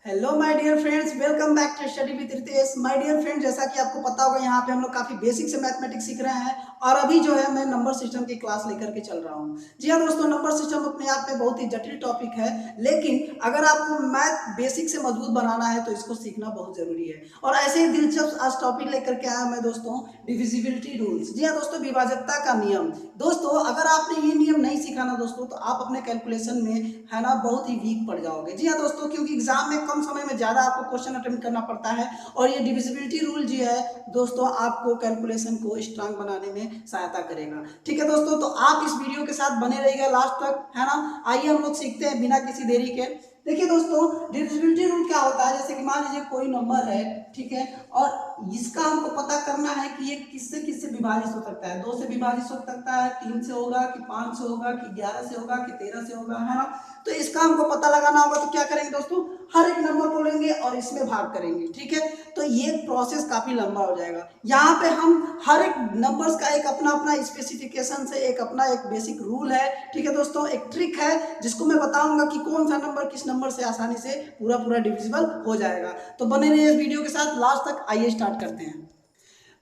Hello my dear friends, welcome back to study with Ritesh. My dear friend, जैसा कि आपको पता होगा यहाँ पे हम लोग काफ़ी बेसिक से मैथमेटिक्स सीख रहे हैं और अभी जो है मैं नंबर सिस्टम की क्लास लेकर के चल रहा हूँ। जी हाँ दोस्तों, नंबर सिस्टम अपने आप में बहुत ही जटिल टॉपिक है, लेकिन अगर आपको मैथ बेसिक से मजबूत बनाना है तो इसको सीखना बहुत ज़रूरी है। और ऐसे ही दिलचस्प आज टॉपिक लेकर के आया मैं दोस्तों, डिविजिबिलिटी रूल्स। जी हाँ दोस्तों, विभाजकता का नियम। दोस्तों अगर आपने ये नियम नहीं सीखा ना दोस्तों, तो आप अपने कैलकुलेशन में है ना बहुत ही वीक पड़ जाओगे। जी हाँ दोस्तों, क्योंकि एग्जाम में कम समय में ज़्यादा आपको क्वेश्चन अटेम्प्ट करना पड़ता है और ये डिविजिबिलिटी रूल जो है दोस्तों आपको कैलकुलेशन को स्ट्रांग बनाने में सहायता करेगा। ठीक है दोस्तों, तो आप इस वीडियो के साथ बने रहिएगा लास्ट तक, है ना। आइए हम लोग सीखते हैं बिना किसी देरी के। देखिए दोस्तों, डिविजिबिलिटी रूल क्या होता है, जैसे कि मान लीजिए कोई नंबर है, ठीक है, और इसका हमको पता करना है कि ये किससे किससे विभाजित हो सकता है। 2 से विभाजित हो सकता है, 3 से होगा कि 5 से होगा कि 11 से होगा कि 13 से होगा, है ना। तो इसका हमको पता लगाना होगा, तो क्या करेंगे दोस्तों, हर एक नंबर को लेंगे और इसमें भाग करेंगे। ठीक है, तो ये प्रोसेस काफी लंबा हो जाएगा। यहाँ पे हम हर एक नंबर्स का एक अपना अपना स्पेसिफिकेशन से एक अपना एक बेसिक रूल है। ठीक है दोस्तों, एक ट्रिक है जिसको मैं बताऊंगा कि कौन सा नंबर किस नंबर से आसानी से पूरा पूरा डिविजिबल हो जाएगा। तो बने रहिए इस वीडियो के साथ लास्ट तक। आइए स्टार्ट करते हैं।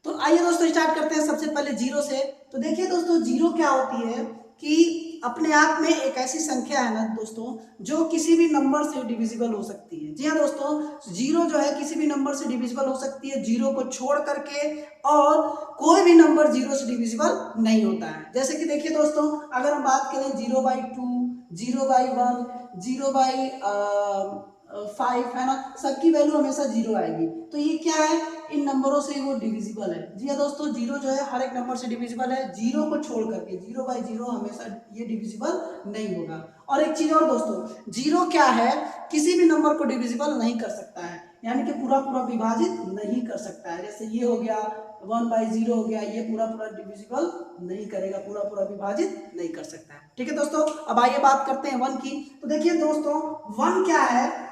तो आइए दोस्तों स्टार्ट करते हैं सबसे पहले जीरो से। तो देखिए दोस्तों, जीरो क्या होती है कि अपने आप में एक ऐसी संख्या है ना दोस्तों, जो किसी भी नंबर से डिविजिबल हो सकती है। जी हाँ दोस्तों, जीरो जो है किसी भी नंबर से डिविजिबल हो सकती है, जीरो को छोड़ करके। और कोई भी नंबर जीरो से डिविजिबल नहीं होता है। जैसे कि देखिए दोस्तों, अगर हम बात करें 0/2, 0/1, 0/5, है ना, सबकी वैल्यू हमेशा जीरो आएगी। तो ये क्या है, इन नंबरों से वो डिविजिबल है। जी हाँ दोस्तों, जीरो जो है हर एक नंबर से डिविजिबल है, जीरो को छोड़ करके। 0/0 हमेशा ये डिविजिबल नहीं होगा। और एक चीज और दोस्तों, जीरो क्या है, किसी भी नंबर को डिविजिबल नहीं कर सकता है, यानी कि पूरा पूरा विभाजित नहीं कर सकता है। जैसे ये हो गया 1/0 हो गया, ये पूरा पूरा डिविजिबल नहीं करेगा, पूरा पूरा विभाजित नहीं कर सकता है। ठीक है दोस्तों, अब आइए बात करते हैं वन की। तो देखिए दोस्तों, वन क्या है,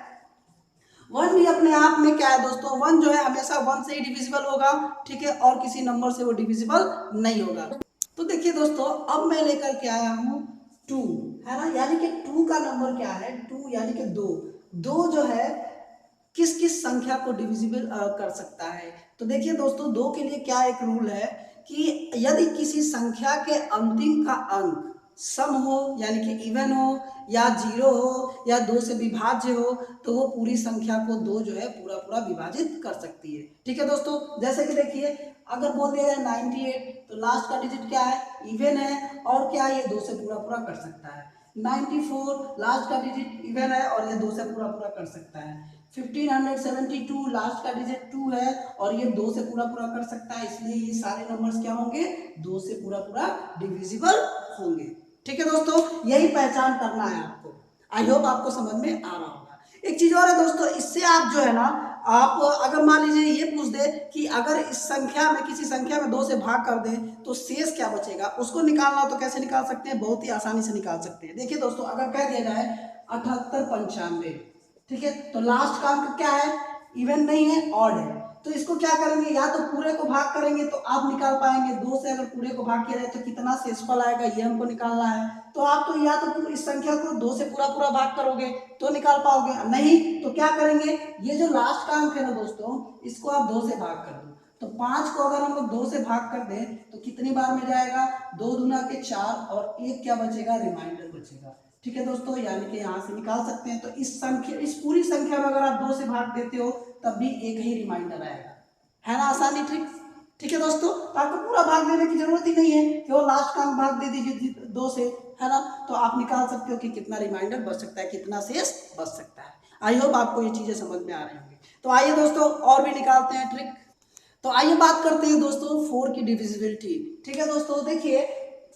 वन भी अपने आप में क्या है दोस्तों, वन जो है हमेशा वन से ही डिविजिबल होगा। ठीक है, और किसी नंबर से वो डिविजिबल नहीं होगा। तो देखिए दोस्तों, अब मैं लेकर के आया हूं टू, है ना, यानी कि टू का नंबर क्या है, टू यानी कि दो। दो जो है किस किस संख्या को डिविजिबल कर सकता है। तो देखिए दोस्तों, दो के लिए क्या एक रूल है कि यदि किसी संख्या के अंतिम का अंक सम हो, यानी कि इवन हो, या जीरो हो, या दो से विभाज्य हो, तो वो पूरी संख्या को दो जो है पूरा पूरा विभाजित कर सकती है। ठीक है दोस्तों, जैसे कि देखिए, अगर बोल दिया जाए 98, तो लास्ट का डिजिट क्या है, इवन है, और क्या ये दो से पूरा पूरा कर सकता है। 94 लास्ट का डिजिट इवन है और ये दो से पूरा पूरा कर सकता है। 1572 लास्ट का डिजिट 2 है और ये दो से पूरा पूरा कर सकता है, इसलिए ये सारे नंबर्स क्या होंगे, दो से पूरा पूरा डिविजिबल होंगे। ठीक है दोस्तों, यही पहचान करना है आपको। आई होप आपको समझ में आ रहा होगा। एक चीज और है दोस्तों, इससे आप जो है ना, आप अगर मान लीजिए ये पूछ दे कि अगर इस संख्या में किसी संख्या में दो से भाग कर दें तो शेष क्या बचेगा, उसको निकालना हो तो कैसे निकाल सकते हैं, बहुत ही आसानी से निकाल सकते हैं। देखिए दोस्तों, अगर कह दिया जाए 7895, ठीक है, तो लास्ट का अंक क्या है, इवन नहीं है, ऑड है। तो इसको क्या करेंगे, या तो पूरे को भाग करेंगे तो आप निकाल पाएंगे, दो से अगर पूरे को भाग किया जाए तो कितना शेषफल आएगा ये हमको निकालना है। तो आप तो या तो इस संख्या को दो से पूरा पूरा भाग करोगे तो निकाल पाओगे, नहीं तो क्या करेंगे, ये जो लास्ट का अंक है ना दोस्तों, इसको आप दो से भाग कर दो। तो 5 को अगर हम लोग दो से भाग कर दें तो कितनी बार में जाएगा, 2 दूना के 4 और एक क्या बचेगा, रिमाइंडर बचेगा। ठीक है दोस्तों, यानी कि यहाँ से निकाल सकते हैं। तो इस संख्या, इस पूरी संख्या में अगर आप दो से भाग देते हो तब भी एक ही रिमाइंडर आएगा, है ना, आसानी ट्रिक। ठीक है दोस्तों, तो आपको पूरा भाग देने की जरूरत ही नहीं है, केवल लास्ट का अंक भाग दे दीजिए दो से, है ना, तो आप निकाल सकते हो कि कितना रिमाइंडर बच सकता है, कितना शेष बच सकता है। आई होप आपको ये चीजें समझ में आ रही होंगी। तो आइए दोस्तों और भी निकालते हैं ट्रिक। तो आइए बात करते हैं दोस्तों फोर की डिविजिबिलिटी। ठीक है दोस्तों, देखिए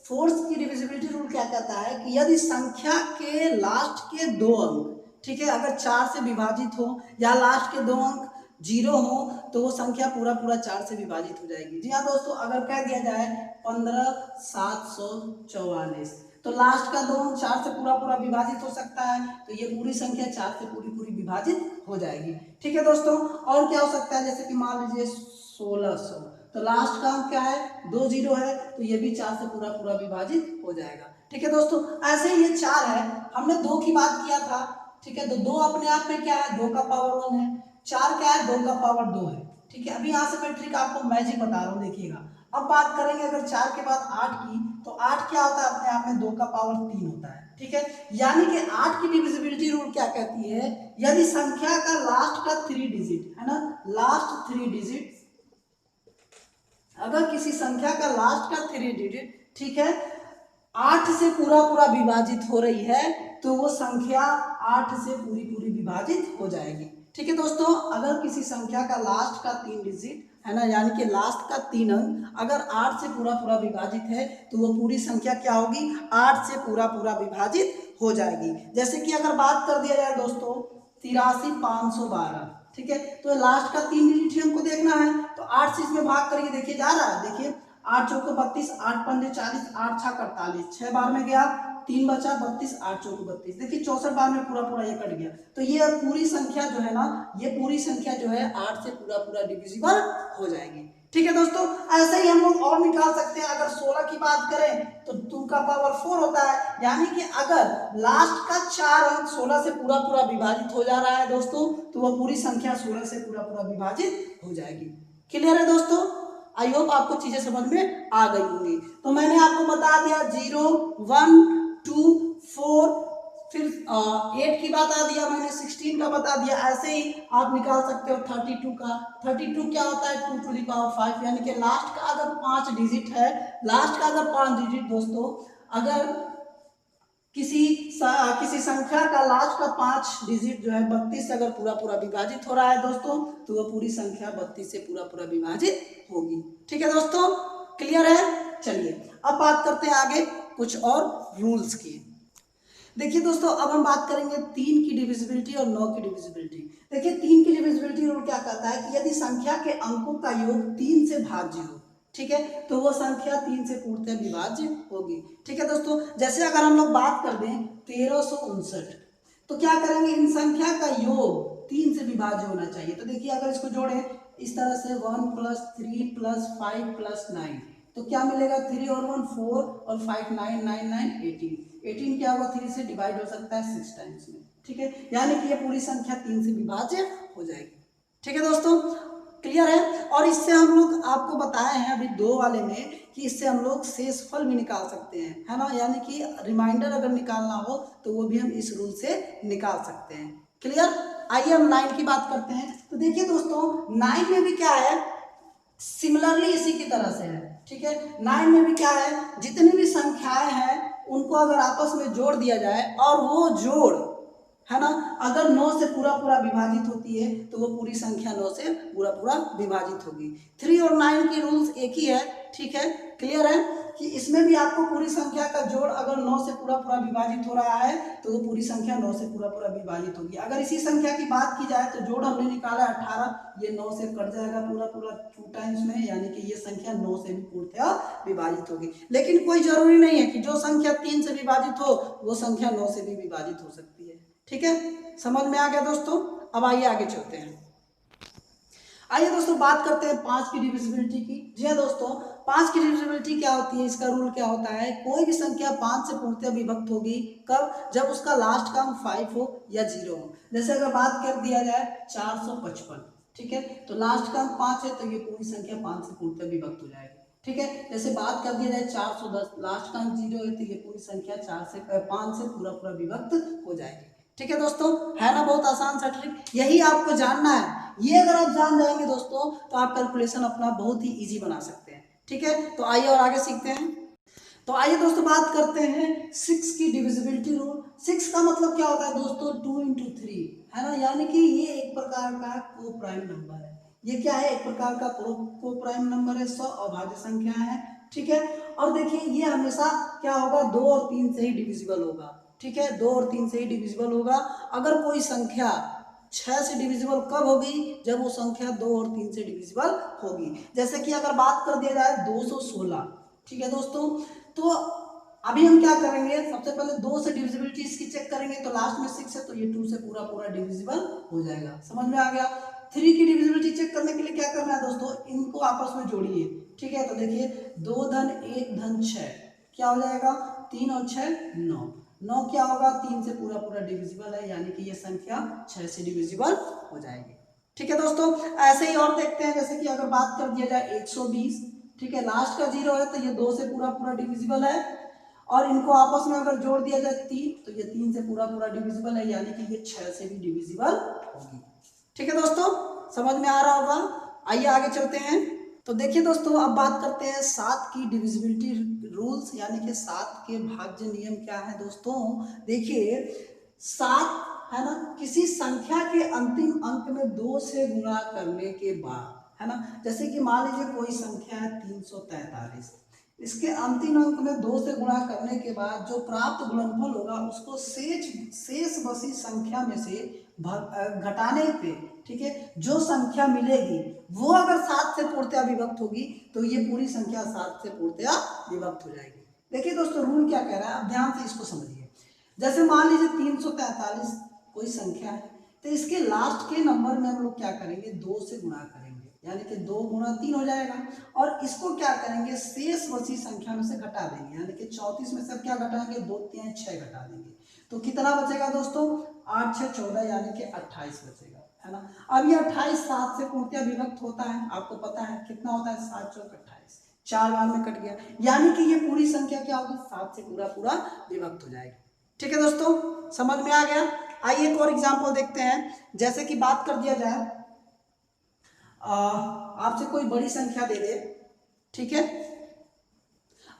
फोर्स की डिविजिबिलिटी रूल क्या कहता है कि यदि संख्या के लास्ट के दो अंक, ठीक है, अगर 4 से विभाजित हो या लास्ट के दो अंक जीरो हो तो वो संख्या पूरा पूरा 4 से विभाजित हो जाएगी। जी हाँ दोस्तों, अगर कह दिया जाए 15744, तो लास्ट का दो अंक 4 से पूरा पूरा विभाजित हो सकता है, तो ये पूरी संख्या 4 से पूरी पूरी विभाजित हो जाएगी। ठीक है दोस्तों, और क्या हो सकता है, जैसे कि मान लीजिए 1600, तो लास्ट का अंक क्या है, 2 जीरो है, तो ये भी 4 से पूरा पूरा विभाजित हो जाएगा। ठीक है दोस्तों, ऐसे ही ये 4 है, हमने 2 की बात किया था, ठीक है। तो 2 अपने आप में क्या है, 2 का पावर 1 है। 4 क्या है, 2 का पावर 2 है। ठीक है, अभी यहाँ से मैं ट्रिक आपको मैजिक बता रहा हूँ, देखिएगा। अब बात करेंगे अगर 4 के बाद 8 की, तो 8 क्या होता है, अपने आप में 2 का पावर 3 होता है। ठीक है, यानी कि 8 की डिविजिबिलिटी रूल क्या कहती है, यदि संख्या का लास्ट का 3 डिजिट है ना, लास्ट 3 डिजिट, अगर किसी संख्या का लास्ट का 3 डिजिट, ठीक है, 8 से पूरा पूरा विभाजित हो रही है, तो वो संख्या 8 से पूरी पूरी विभाजित हो जाएगी। ठीक है दोस्तों, अगर किसी संख्या का लास्ट का 3 डिजिट है ना, यानी कि लास्ट का 3 अंक अगर 8 से पूरा पूरा विभाजित है, तो वो पूरी संख्या क्या होगी, 8 से पूरा पूरा विभाजित हो जाएगी। जैसे कि अगर बात कर दिया जाए दोस्तों 83,512, ठीक है, तो लास्ट का 3 डिजिट ही हमको देखना है, तो 8 से इसमें भाग करके देखिए जा रहा है, देखिए 8 चौको 32, 8 पंजे 40, 8 छः 48, 6 बार में गया, 3 बचा 32, 8 चौको 32, देखिए 64 बार में पूरा पूरा ये कट गया। तो ये पूरी संख्या जो है ना, ये पूरी संख्या जो है 8 से पूरा पूरा डिविजिबल हो जाएगी। ठीक है दोस्तों, ऐसे ही हम लोग और निकाल सकते हैं। अगर 16 की बात करें तो 2 का पावर 4 होता है, यानी कि अगर लास्ट का 4 अंक 16 से पूरा पूरा विभाजित हो जा रहा है दोस्तों, तो वह पूरी संख्या 16 से पूरा पूरा विभाजित हो जाएगी। क्लियर है दोस्तों, आई होप आपको चीजें समझ में आ गई होंगी। तो मैंने आपको बता दिया 0, 1, 2, 4, फिर 8 की बता दिया मैंने, 16 का बता दिया। ऐसे ही आप निकाल सकते हो 32 का। 32 क्या होता है, 2 टू द पावर 5, यानी कि लास्ट का अगर 5 डिजिट है, लास्ट का अगर 5 डिजिट दोस्तों, अगर किसी संख्या का लास्ट का 5 डिजिट जो है 32 से अगर पूरा पूरा विभाजित हो रहा है दोस्तों, तो वह पूरी संख्या 32 से पूरा पूरा विभाजित होगी। ठीक है दोस्तों, क्लियर है। चलिए अब बात करते हैं आगे कुछ और रूल्स की। देखिए दोस्तों, अब हम बात करेंगे 3 की डिविजिबिलिटी और 9 की डिविजिबिलिटी। देखिए 3 की डिविजिबिलिटी रूल क्या कहता है कि यदि संख्या के अंकों का योग 3 से भाज्य हो, ठीक है, तो वो संख्या 3 से पूर्णतः विभाज्य होगी। ठीक है दोस्तों, जैसे अगर हम लोग बात कर दें 1359, तो क्या करेंगे, इन संख्या का योग 3 से विभाज्य होना चाहिए। तो देखिए अगर इसको जोड़ें इस तरह से 1 + 3 + 5 + 9, तो क्या मिलेगा, 3 और 1 4 और 5 9 9 9 18, 18 क्या होगा, 3 से डिवाइड हो सकता है 6 टाइम्स में। ठीक है, यानी कि ये पूरी संख्या 3 से विभाज्य हो जाएगी। ठीक है दोस्तों, क्लियर है। और इससे हम लोग आपको बताए हैं अभी 2 वाले में कि इससे हम लोग शेषफल भी निकाल सकते हैं, है ना, यानी कि रिमाइंडर अगर निकालना हो तो वो भी हम इस रूल से निकाल सकते हैं। क्लियर। आइए हम 9 की बात करते हैं। तो देखिए दोस्तों 9 में भी क्या है, सिमिलरली इसी की तरह से है। ठीक है, 9 में भी क्या है, जितनी भी संख्याएं हैं उनको अगर आपस में जोड़ दिया जाए और वो जोड़ है ना, अगर 9 से पूरा पूरा विभाजित होती है, तो वो पूरी संख्या 9 से पूरा पूरा विभाजित होगी। 3 और 9 की रूल्स एक ही है। ठीक है, क्लियर है कि इसमें भी आपको पूरी संख्या का जोड़ अगर 9 से पूरा पूरा विभाजित हो रहा है, तो वो पूरी संख्या 9 से पूरा पूरा विभाजित होगी। अगर इसी संख्या की बात की जाए तो जोड़ हमने निकाला 18, ये 9 से कट जाएगा पूरा पूरा 2 टाइम्स में, यानी कि ये संख्या 9 से भी पूर्णतः विभाजित होगी। लेकिन कोई जरूरी नहीं है कि जो संख्या 3 से विभाजित हो वो संख्या 9 से भी विभाजित हो सकती है। ठीक है, समझ में आ गया दोस्तों। अब आइए आगे चलते हैं। आइए दोस्तों बात करते हैं 5 की डिविजिबिलिटी की। जी हाँ दोस्तों, 5 की डिविजिबिलिटी क्या होती है, इसका रूल क्या होता है, कोई भी संख्या 5 से पूर्णतः विभक्त होगी कब, जब उसका लास्ट का अंक 5 हो या 0 हो। जैसे अगर बात कर दिया जाए 455, ठीक है, तो लास्ट का अंक 5 है, तो ये पूरी संख्या 5 से पूर्णतः विभक्त हो जाएगी। ठीक है, जैसे बात कर दिया जाए 410, लास्ट का अंक 0 है, तो ये पूरी संख्या 5 से पूरा पूरा विभक्त हो जाएगी। ठीक है दोस्तों, है ना बहुत आसान सा ट्रिक, यही आपको जानना है। ये अगर आप जान जाएंगे दोस्तों, तो आप कैलकुलेशन अपना बहुत ही इजी बना सकते हैं। ठीक है, तो आइए और आगे सीखते हैं। तो आइए दोस्तों बात करते हैं 6 की डिविजिबिलिटी रूल। 6 का मतलब क्या होता है दोस्तों, 2 × 3, है ना, यानी कि ये एक प्रकार का को प्राइम नंबर है। ये क्या है, एक प्रकार का को प्राइम नंबर है, 100 अभाज्य संख्या है। ठीक है, और देखिए ये हमेशा क्या होगा, 2 और 3 से ही डिविजिबल होगा। ठीक है, 2 और 3 से ही डिविजिबल होगा। अगर कोई संख्या 6 से डिविजिबल कब होगी, जब वो संख्या 2 और 3 से डिविजिबल होगी। जैसे कि अगर बात कर दिया जाए 216, ठीक है दोस्तों, तो अभी हम क्या करेंगे, सबसे पहले 2 से डिविजिबिलिटी इसकी चेक करेंगे, तो लास्ट में 6 है, तो ये 2 से पूरा पूरा डिविजिबल हो जाएगा। समझ में आ गया। 3 की डिविजिबिलिटी चेक करने के लिए क्या करना है दोस्तों, इनको आपस में जोड़िए। ठीक है, तो देखिए 2 धन 1 धन 6 क्या हो जाएगा, 3 और 6 9, 9 क्या होगा, 3 से पूरा पूरा डिविजिबल है, यानी कि ये संख्या 6 से डिविजिबल हो जाएगी। ठीक है दोस्तों, ऐसे ही और देखते हैं, जैसे कि अगर बात कर दिया जाए 120, ठीक है, लास्ट का 0 है तो ये 2 से पूरा पूरा डिविजिबल है, और इनको आपस में अगर जोड़ दिया जाए 3 तो ये 3 से पूरा पूरा डिविजिबल है, यानी कि ये 6 से भी डिविजिबल होगी। ठीक है दोस्तों, समझ में आ रहा होगा। आइए आगे चलते हैं। तो देखिए दोस्तों, अब बात करते हैं 7 की डिविजिबिलिटी रूल्स, यानी कि 7 के भाज्य नियम क्या है दोस्तों। देखिए 7 है ना, किसी संख्या के अंतिम अंक में 2 से गुणा करने के बाद, है ना, जैसे कि मान लीजिए कोई संख्या है 343, इसके अंतिम अंक में 2 से गुणा करने के बाद जो प्राप्त गुणनफल होगा उसको शेष बची संख्या में से घटाने पे, ठीक है, जो संख्या मिलेगी वो अगर 7 से पूर्णतया विभक्त होगी तो ये पूरी संख्या 7 से पूर्णतया विभक्त हो जाएगी। देखिए दोस्तों, रूल क्या कह रहा है, अब ध्यान से इसको समझिए। जैसे मान लीजिए 343 कोई संख्या है, तो इसके लास्ट के नंबर में हम लोग क्या करेंगे, 2 से गुणा करेंगे, यानी कि 2 गुणा 3 हो जाएगा, और इसको क्या करेंगे, शेष बची संख्या में से घटा देंगे, यानी कि 34 में से क्या घटाएंगे, 2 3 6 घटा देंगे, तो कितना बचेगा दोस्तों, 8 6 14, यानी कि 28 बचेगा, है ना। अब ये 28 7 से पूर्णतया विभक्त होता है, आपको पता है कितना होता है, 7 चौक 28, 4 बार में कट गया, यानी कि ये पूरी संख्या क्या होगी, 7 से पूरा पूरा विभक्त हो जाएगी। ठीक है दोस्तों, समझ में आ गया। आइए एक और एग्जाम्पल देखते हैं, जैसे कि बात कर दिया जाए, आपसे कोई बड़ी संख्या दे दे, ठीक है,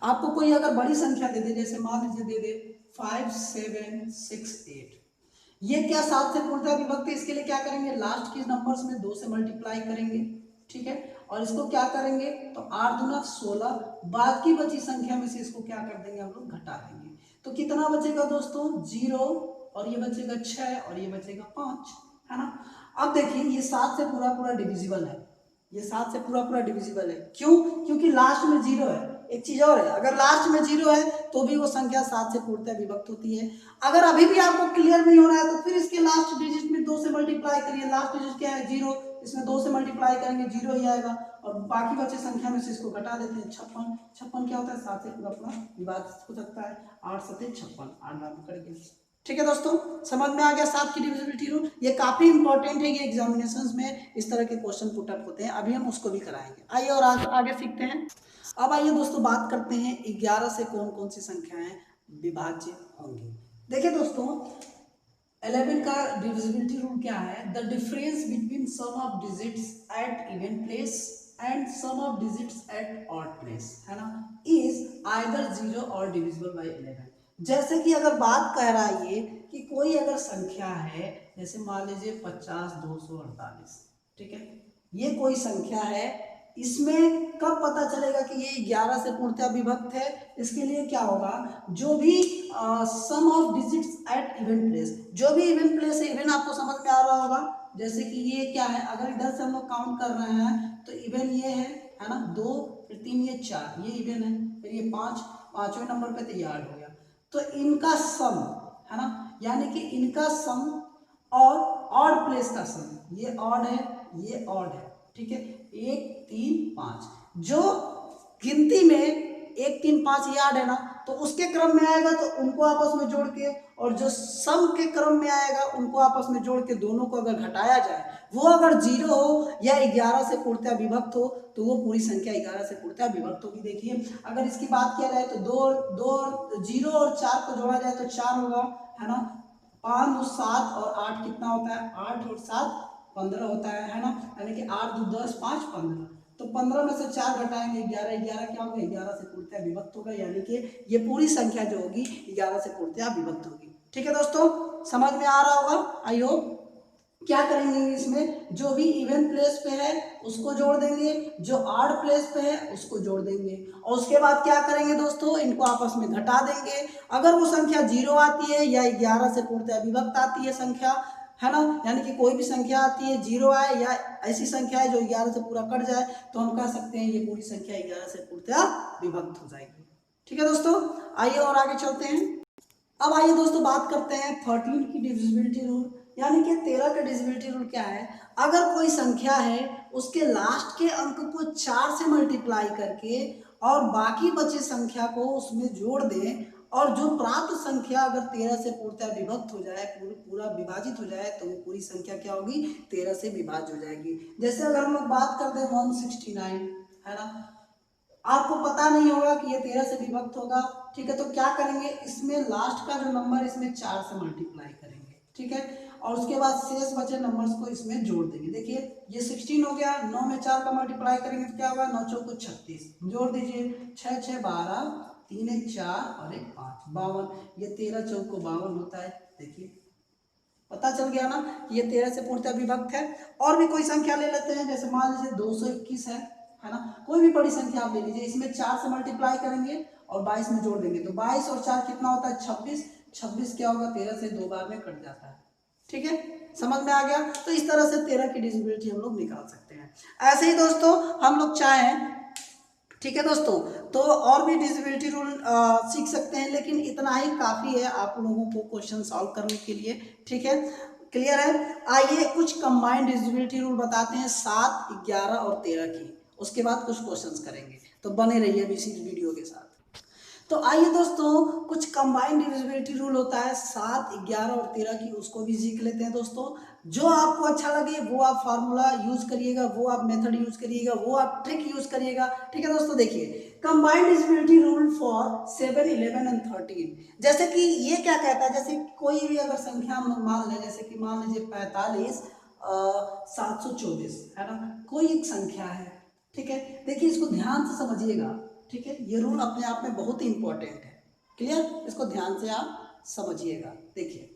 आपको कोई अगर बड़ी संख्या दे दे, जैसे मान लीजिए दे दे 5768, ये क्या 7 से पूर्णतः विभक्त है, इसके लिए क्या करेंगे, लास्ट के नंबर्स में 2 से मल्टीप्लाई करेंगे, ठीक है, और इसको क्या करेंगे, तो 8 दूना 16, बाकी बची संख्या में से इसको क्या कर देंगे, हम लोग घटा देंगे, तो कितना बचेगा दोस्तों, 0, और ये बचेगा 6, और ये बचेगा 5, है ना। अब देखिए ये 7 से पूरा पूरा डिविजिबल है, ये 7 से पूरा पूरा डिविजिबल है, क्यों, क्योंकि लास्ट में 0 है। एक चीज और है, अगर लास्ट में 0 है तो भी वो संख्या 7 से पूर्णतः विभक्त होती है। अगर अभी भी आपको क्लियर नहीं हो रहा है तो फिर इसके लास्ट डिजिट में 2 से मल्टीप्लाई करिए, लास्ट डिजिट क्या है, 0, इसमें 2 से मल्टीप्लाई करेंगे 0 ही आएगा, और बाकी बचे संख्या में से इसको घटा देते हैं, 56, 56 क्या होता है, 7 से पूरा पूरा विभाजित हो सकता है, 8 7 56, 8 बार में कट गया। ठीक है दोस्तों, समझ में आ गया 7 की डिविजिबिलिटी रूल, ये काफी इंपॉर्टेंट है, ये एग्जामिनेशंस में इस तरह के क्वेश्चन पुट अप होते हैं, अभी हम उसको भी कराएंगे। आइए और आगे सीखते हैं। अब आइए दोस्तों बात करते हैं 11 से कौन कौन सी संख्याएं विभाज्य होंगी। देखिए दोस्तों 11 का डिविजिबिलिटी रूल क्या है, the difference between sum of digits at even place and sum of digits at odd place, है ना, इज आइदर 0 और डिविजिबल बाय 11। जैसे कि अगर बात कह रहा है ये कि कोई अगर संख्या है, जैसे मान लीजिए 50 248, ठीक है, ये कोई संख्या है, इसमें कब पता चलेगा कि ये 11 से पूर्णतः विभक्त है, इसके लिए क्या होगा, जो भी sum of digits at even place, जो भी इवन प्लेस है, इवन आपको समझ में आ रहा होगा, जैसे कि ये क्या है, अगर इधर से हम लोग काउंट कर रहे हैं तो इवन ये है ना, 2 फिर 3 ये 4, ये इवन है, फिर ये 5, 5वें नंबर पे तो ये 8 हो गया, तो इनका सम, है ना, यानी कि इनका सम और ऑड प्लेस का सम, ये ऑड है ये ऑड है, ठीक है, 1 3 5, जो गिनती में 1 3 5 याद है ना, तो उसके क्रम में आएगा तो उनको आपस में जोड़ के, और जो सम के क्रम में आएगा उनको आपस में जोड़ के, दोनों को अगर घटाया जाए, वो अगर 0 हो या 11 से पूर्णतः विभक्त हो तो वो पूरी संख्या 11 से पूर्णतः विभक्त होगी। देखिए अगर इसकी बात किया जाए तो 0 और 4 को जोड़ा जाए तो 4 होगा, है ना, 5 2 7 और 8 कितना होता है, 8 और 7 15 होता है ना, यानी कि 8 2 10 5 15, तो 15 में से 4 घटाएंगे 11, 11 क्या होगा, 11 से पूर्णतः विभक्त होगा, यानी कि ये पूरी संख्या जो होगी 11 से पूर्णतः विभक्त होगी। ठीक है दोस्तों, समझ में आ रहा होगा, आई होप। क्या करेंगे इसमें, जो भी इवन प्लेस पे है उसको जोड़ देंगे, जो ऑड प्लेस पे है उसको जोड़ देंगे, और उसके बाद क्या करेंगे दोस्तों, इनको आपस में घटा देंगे। अगर वो संख्या 0 आती है या 11 से पूर्णतः विभक्त आती है संख्या, है ना, यानी कि कोई भी संख्या आती है 0 आए या ऐसी संख्या है जो 11 से पूरा कट जाए, तो हम कह सकते हैं ये पूरी संख्या 11 से पूर्णतः विभक्त हो जाएगी। ठीक है दोस्तों, आइए और आगे चलते हैं। अब आइए दोस्तों बात करते हैं 13 की डिविजिबिलिटी रूल, यानी कि 13 का डिविजिबिलिटी रूल क्या है, अगर कोई संख्या है उसके लास्ट के अंक को 4 से मल्टीप्लाई करके और बाकी बचे संख्या को उसमें जोड़ दें और जो प्राप्त संख्या अगर 13 से पूर्णतः विभक्त हो जाए, पूरा विभाजित हो जाए, तो वो पूरी संख्या क्या होगी, 13 से विभाज्य हो जाएगी। जैसे अगर हम लोग बात करते हैं 169, है ना, आपको पता नहीं होगा कि ये 13 से विभक्त होगा, ठीक है, तो क्या करेंगे, इसमें लास्ट का जो नंबर इसमें 4 से मल्टीप्लाई करेंगे, ठीक है, और उसके बाद शेष बचे नंबर्स को इसमें जोड़ देंगे। देखिए ये 16 हो गया, 9 में 4 का मल्टीप्लाई करेंगे तो क्या होगा, 9 चौको 36, जोड़ दीजिए, 6 6 12, 3 1 4 और 1 5, 52, ये 13 चौको 52 होता है। देखिए पता चल गया ना, ये 13 से पूर्णतः विभक्त है। और भी कोई संख्या ले लेते हैं, जैसे मान लीजिए 221 है ना, कोई भी बड़ी संख्या आप ले लीजिए, इसमें 4 से मल्टीप्लाई करेंगे और 22 में जोड़ देंगे, तो 22 और 4 कितना होता है, 26, 26 क्या होगा, 13 से 2 बार में कट जाता है, ठीक है, समझ में आ गया। तो इस तरह से 13 की डिविजिबिलिटी हम लोग निकाल सकते हैं। ऐसे ही दोस्तों हम लोग चाहें, ठीक है दोस्तों, तो और भी डिविजिबिलिटी रूल सीख सकते हैं, लेकिन इतना ही काफ़ी है आप लोगों को क्वेश्चन सॉल्व करने के लिए, ठीक है, क्लियर है। आइए कुछ कंबाइंड डिविजिबिलिटी रूल बताते हैं 7, 11 और 13 की, उसके बाद कुछ क्वेश्चंस करेंगे, तो बने रहिए इसी वीडियो के साथ। तो आइए दोस्तों कुछ कंबाइंड डिविजिबिलिटी रूल होता है 7, 11 और 13 की, उसको भी सीख लेते हैं दोस्तों। जो आपको अच्छा लगे वो आप फार्मूला यूज करिएगा, वो आप मेथड यूज करिएगा, वो आप ट्रिक यूज करिएगा, ठीक है दोस्तों। देखिए combined divisibility rule for 7, 11 and 13, जैसे कि ये क्या कहता है, जैसे कोई भी अगर संख्या हम लोग मान लें, जैसे कि मान लीजिए 45 724, है ना, कोई एक संख्या है, ठीक है, देखिए इसको ध्यान से समझिएगा, ठीक है, ये रूल अपने आप में बहुत ही इंपॉर्टेंट है, क्लियर, इसको ध्यान से आप समझिएगा। देखिए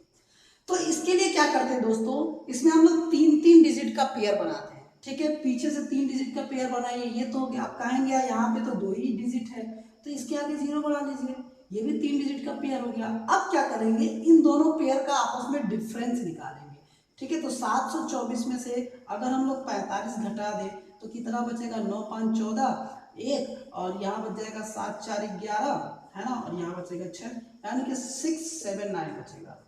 तो इसके लिए क्या करते हैं दोस्तों, इसमें हम लोग 3 डिजिट का पेयर बनाते हैं, ठीक है, पीछे से 3 डिजिट का पेयर बनाइए, ये तो हो गया, आप कहेंगे यहाँ पे तो 2 ही डिजिट है, तो इसके आगे 0 बना लीजिए, ये भी 3 डिजिट का पेयर हो गया। अब क्या करेंगे, इन दोनों पेयर का आपस में डिफरेंस निकालेंगे, ठीक है, तो 724 में से अगर हम लोग 45 घटा दें तो कितना बचेगा, 9 5 14, 1, और यहाँ बच जाएगा 7 4 11, है ना, और यहाँ बचेगा 6, यानी कि 6 7 9 बचेगा।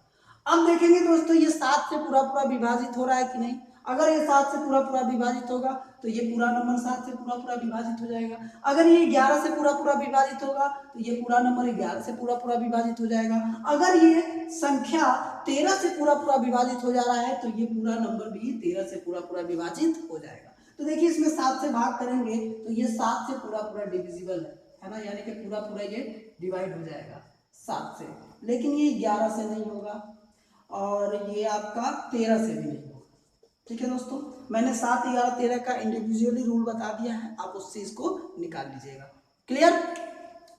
अब देखेंगे दोस्तों ये 7 से पूरा पूरा विभाजित हो रहा है कि नहीं, अगर ये 7 से पूरा पूरा विभाजित होगा तो ये पूरा नंबर 7 से पूरा पूरा विभाजित हो जाएगा, अगर ये 11 से पूरा पूरा विभाजित होगा तो ये पूरा नंबर 11 से पूरा पूरा विभाजित हो जाएगा, अगर ये संख्या 13 से पूरा पूरा विभाजित हो जा रहा है तो ये पूरा नंबर भी 13 से पूरा पूरा विभाजित हो जाएगा। तो देखिए इसमें 7 से भाग करेंगे तो ये 7 से पूरा पूरा डिविजिबल है ना, यानी कि पूरा पूरा ये डिवाइड हो जाएगा 7 से, लेकिन ये 11 से नहीं होगा और ये आपका 13 से भी नहीं होगा, ठीक है दोस्तों। मैंने 7, 11, 13 का इंडिविजुअली रूल बता दिया है, आप उससे इसको निकाल लीजिएगा, क्लियर।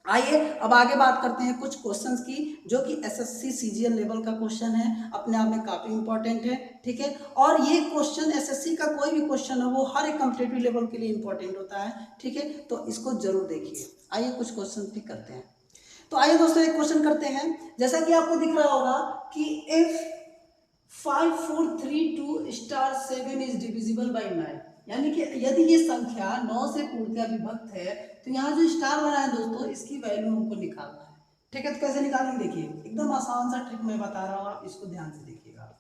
आइए अब आगे बात करते हैं कुछ क्वेश्चंस की, जो कि एसएससी सीजीएल लेवल का क्वेश्चन है, अपने आप में काफी इंपॉर्टेंट है, ठीक है, और ये क्वेश्चन एसएससी का कोई भी क्वेश्चन है वो हर एक कॉम्पिटिटिव लेवल के लिए इंपॉर्टेंट होता है, ठीक है, तो इसको जरूर देखिए। आइए कुछ क्वेश्चन भी करते हैं। तो आइए दोस्तों एक क्वेश्चन करते हैं, जैसा कि आपको दिख रहा होगा कि if 5 4 3 2 star 7 is divisible by 9, यानी कि यदि ये संख्या 9 से पूर्णतः विभक्त है तो यहाँ जो स्टार बना है दोस्तों इसकी वैल्यू हमको निकालना है, ठीक है, तो कैसे निकालेंगे, देखिए एकदम आसान सा ट्रिक मैं बता रहा हूँ, आप इसको ध्यान से देखिएगा।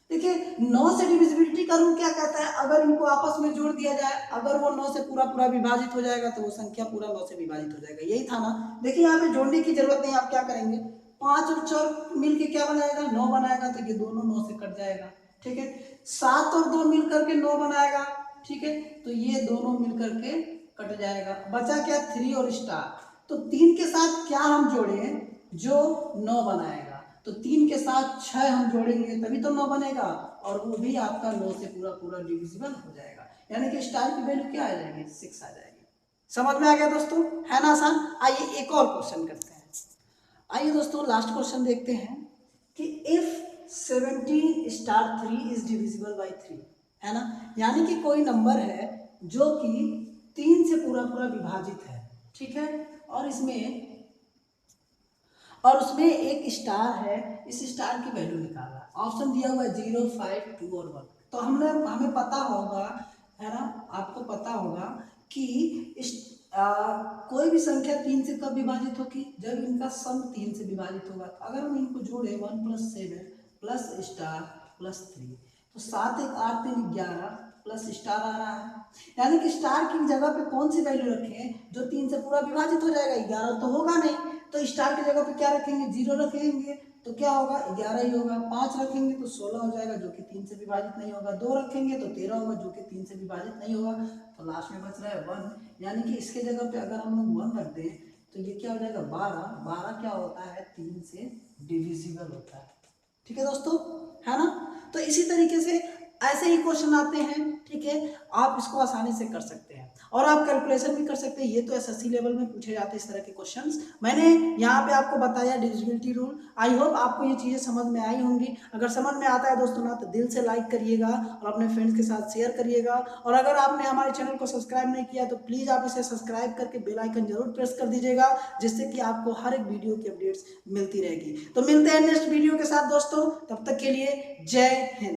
देखिए 9 से डिविजिबिलिटी का रूल क्या कहता है, अगर इनको आपस में जोड़ दिया जाए, अगर वो 9 से पूरा पूरा विभाजित हो जाएगा तो वो संख्या पूरा 9 से विभाजित हो जाएगा, यही था ना। देखिए यहाँ पे जोड़ने की जरूरत नहीं, आप क्या करेंगे, 5 और 4 मिलके क्या बनाएगा, 9 बनाएगा, तो ये दोनों 9 से कट जाएगा, ठीक है, 7 और 2 मिल करके 9 बनाएगा, ठीक है, तो ये दोनों मिल करके कट जाएगा, बचा क्या, 3 और स्टार, तो 3 के साथ क्या हम जोड़े, जो 9 बनाएगा, तो 3 के साथ 6 हम जोड़ेंगे तभी तो 9 बनेगा, और वो भी आपका 9 से पूरा पूरा डिविजिबल हो जाएगा, यानी कि स्टार की वैल्यू क्या आ जाएगी, 6 आ जाएगी। समझ में आ गया दोस्तों, है ना आसान। आइए एक और क्वेश्चन करते हैं। आइए दोस्तों लास्ट क्वेश्चन देखते हैं कि if 17 star 3 is divisible by 3, है ना, यानी कि कोई नंबर है जो कि 3 से पूरा पूरा विभाजित है, ठीक है, और उसमें एक स्टार है, इस स्टार की वैल्यू निकालना, ऑप्शन दिया हुआ है 0 5 2 और 1, तो हमें पता होगा, है ना, आपको पता होगा कि कोई भी संख्या 3 से कब विभाजित होगी, जब इनका सम 3 से विभाजित होगा, तो अगर हम इनको जोड़े 1 + 7 प्लस स्टार प्लस 3, तो 7 1 8 3 11 प्लस स्टार आ रहा है, यानी कि स्टार की जगह पे कौन सी वैल्यू रखें जो 3 से पूरा विभाजित हो जाएगा, 11 तो होगा नहीं, तो स्टार की जगह पे क्या रखेंगे, 0 रखेंगे तो क्या होगा, 11 ही होगा। 5 रखेंगे तो 16 हो जाएगा जो कि 3 से विभाजित नहीं होगा। 2 रखेंगे तो 13 होगा जो कि 3 से विभाजित नहीं होगा। तो लास्ट में बच रहा है 1, यानी कि इसके जगह पे अगर हम लोग 1 रख दें तो ये क्या हो जाएगा 12। 12 क्या होता है, 3 से डिविजिबल होता है। ठीक है दोस्तों, है ना। तो इसी तरीके से ऐसे ही क्वेश्चन आते हैं, ठीक है, आप इसको आसानी से कर सकते हैं और आप कैलकुलेशन भी कर सकते हैं। ये तो एसएससी लेवल में पूछे जाते हैं इस तरह के क्वेश्चंस। मैंने यहाँ पे आपको बताया डिविजिबिलिटी रूल। आई होप आपको ये चीज़ें समझ में आई होंगी। अगर समझ में आता है दोस्तों ना तो दिल से लाइक करिएगा और अपने फ्रेंड्स के साथ शेयर करिएगा। और अगर आपने हमारे चैनल को सब्सक्राइब नहीं किया तो प्लीज़ आप इसे सब्सक्राइब करके बेल आइकन जरूर प्रेस कर दीजिएगा, जिससे कि आपको हर एक वीडियो की अपडेट्स मिलती रहेगी। तो मिलते हैं नेक्स्ट वीडियो के साथ दोस्तों, तब तक के लिए जय हिंद।